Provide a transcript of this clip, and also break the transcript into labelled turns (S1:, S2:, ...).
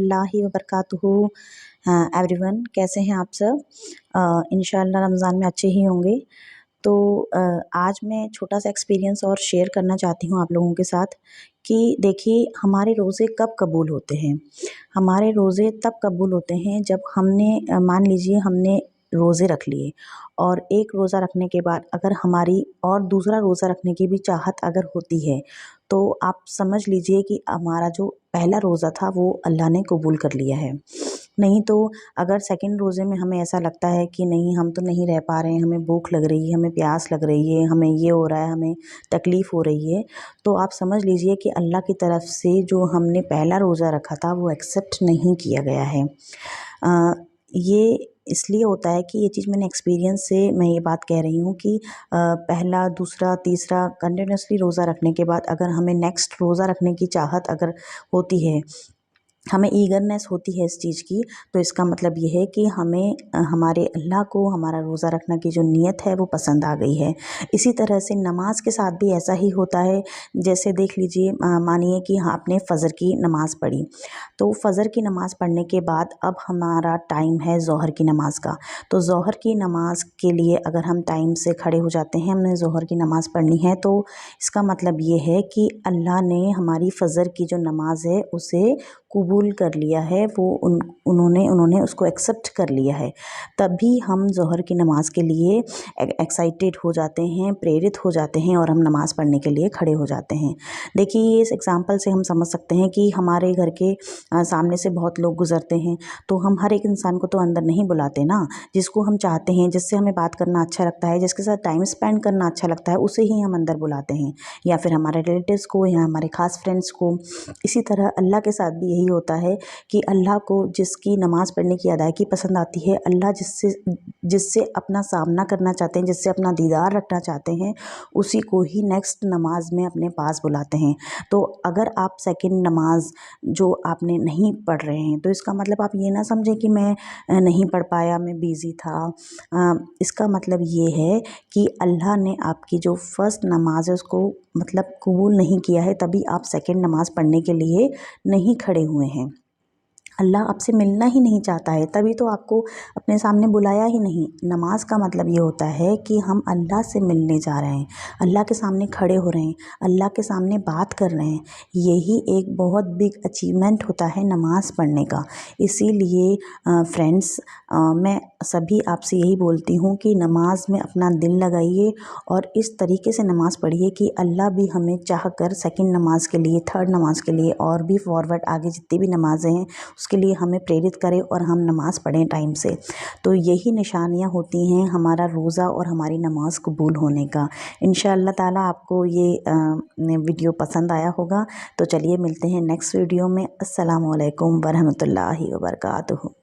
S1: वरहमतुल्लाहि वबरकातुहू। एवरीवन, कैसे हैं आप सब? इंशाअल्लाह रमज़ान में अच्छे ही होंगे। तो आज मैं छोटा सा एक्सपीरियंस और शेयर करना चाहती हूँ आप लोगों के साथ कि देखिए, हमारे रोज़े कब कबूल होते हैं। हमारे रोज़े तब कबूल होते हैं जब हमने मान लीजिए हमने रोज़े रख लिए और एक रोज़ा रखने के बाद अगर हमारी और दूसरा रोज़ा रखने की भी चाहत अगर होती है, तो आप समझ लीजिए कि हमारा जो पहला रोज़ा था वो अल्लाह ने कबूल कर लिया है। नहीं तो अगर सेकंड रोज़े में हमें ऐसा लगता है कि नहीं, हम तो नहीं रह पा रहे हैं, हमें भूख लग रही है, हमें प्यास लग रही है, हमें ये हो रहा है, हमें तकलीफ़ हो रही है, तो आप समझ लीजिए कि अल्लाह की तरफ से जो हमने पहला रोज़ा रखा था वो एक्सेप्ट नहीं किया गया है। ये इसलिए होता है कि ये चीज़ मैंने एक्सपीरियंस से मैं ये बात कह रही हूँ कि पहला, दूसरा, तीसरा कंटिन्यूअसली रोज़ा रखने के बाद अगर हमें नेक्स्ट रोज़ा रखने की चाहत अगर होती है, हमें ईगरनेस होती है इस चीज़ की, तो इसका मतलब ये है कि हमें हमारे अल्लाह को हमारा रोज़ा रखने की जो नीयत है वो पसंद आ गई है। इसी तरह से नमाज के साथ भी ऐसा ही होता है। जैसे देख लीजिए, मानिए कि हाँ, आपने फ़जर की नमाज़ पढ़ी, तो फ़जर की नमाज़ पढ़ने के बाद अब हमारा टाइम है ज़ोहर की नमाज़ का। तो ज़ोहर की नमाज़ के लिए अगर हम टाइम से खड़े हो जाते हैं, हमने ज़ोहर की नमाज़ पढ़नी है, तो इसका मतलब ये है कि अल्लाह ने हमारी फ़जर की जो नमाज़ है उसे कबूल कर लिया है। वो उन्होंने उसको एक्सेप्ट कर लिया है। तभी हम ज़ोहर की नमाज़ के लिए एक्साइटेड हो जाते हैं, प्रेरित हो जाते हैं और हम नमाज़ पढ़ने के लिए खड़े हो जाते हैं। देखिए, इस एग्ज़ाम्पल से हम समझ सकते हैं कि हमारे घर के सामने से बहुत लोग गुज़रते हैं, तो हम हर एक इंसान को तो अंदर नहीं बुलाते ना। जिसको हम चाहते हैं, जिससे हमें बात करना अच्छा लगता है, जिसके साथ टाइम स्पेंड करना अच्छा लगता है, उसे ही हम अंदर बुलाते हैं, या फिर हमारे रिलेटिव्स को या हमारे ख़ास फ्रेंड्स को। इसी तरह अल्लाह के साथ भी यही होता है कि अल्लाह को जिसकी नमाज़ पढ़ने की अदायगी पसंद आती है, अल्लाह जिससे जिससे अपना सामना करना चाहते हैं, जिससे अपना दीदार रखना चाहते हैं, उसी को ही नेक्स्ट नमाज में अपने पास बुलाते हैं। तो अगर आप सेकंड नमाज जो आपने नहीं पढ़ रहे हैं, तो इसका मतलब आप ये ना समझें कि मैं नहीं पढ़ पाया, मैं बिज़ी था। इसका मतलब ये है कि अल्लाह ने आपकी जो फर्स्ट नमाज है उसको मतलब कबूल नहीं किया है, तभी आप सेकंड नमाज़ पढ़ने के लिए नहीं खड़े हुए हैं। अल्लाह आपसे मिलना ही नहीं चाहता है, तभी तो आपको अपने सामने बुलाया ही नहीं। नमाज का मतलब ये होता है कि हम अल्लाह से मिलने जा रहे हैं, अल्लाह के सामने खड़े हो रहे हैं, अल्लाह के सामने बात कर रहे हैं। यही एक बहुत बिग अचीवमेंट होता है नमाज पढ़ने का। इसीलिए फ्रेंड्स, मैं सभी आपसे यही बोलती हूँ कि नमाज में अपना दिल लगाइए और इस तरीके से नमाज़ पढ़िए कि अल्लाह भी हमें चाह कर सेकंड नमाज के लिए, थर्ड नमाज के लिए और भी फॉरवर्ड आगे जितनी भी नमाज़ें हैं उसके लिए हमें प्रेरित करें और हम नमाज़ पढ़ें टाइम से। तो यही निशानियाँ होती हैं हमारा रोज़ा और हमारी नमाज़ कबूल होने का। इंशाअल्लाह ताला आपको ये वीडियो पसंद आया होगा। तो चलिए मिलते हैं नेक्स्ट वीडियो में। अस्सलामु अलैकुम वरहमतुल्लाहि वबरकातुहू।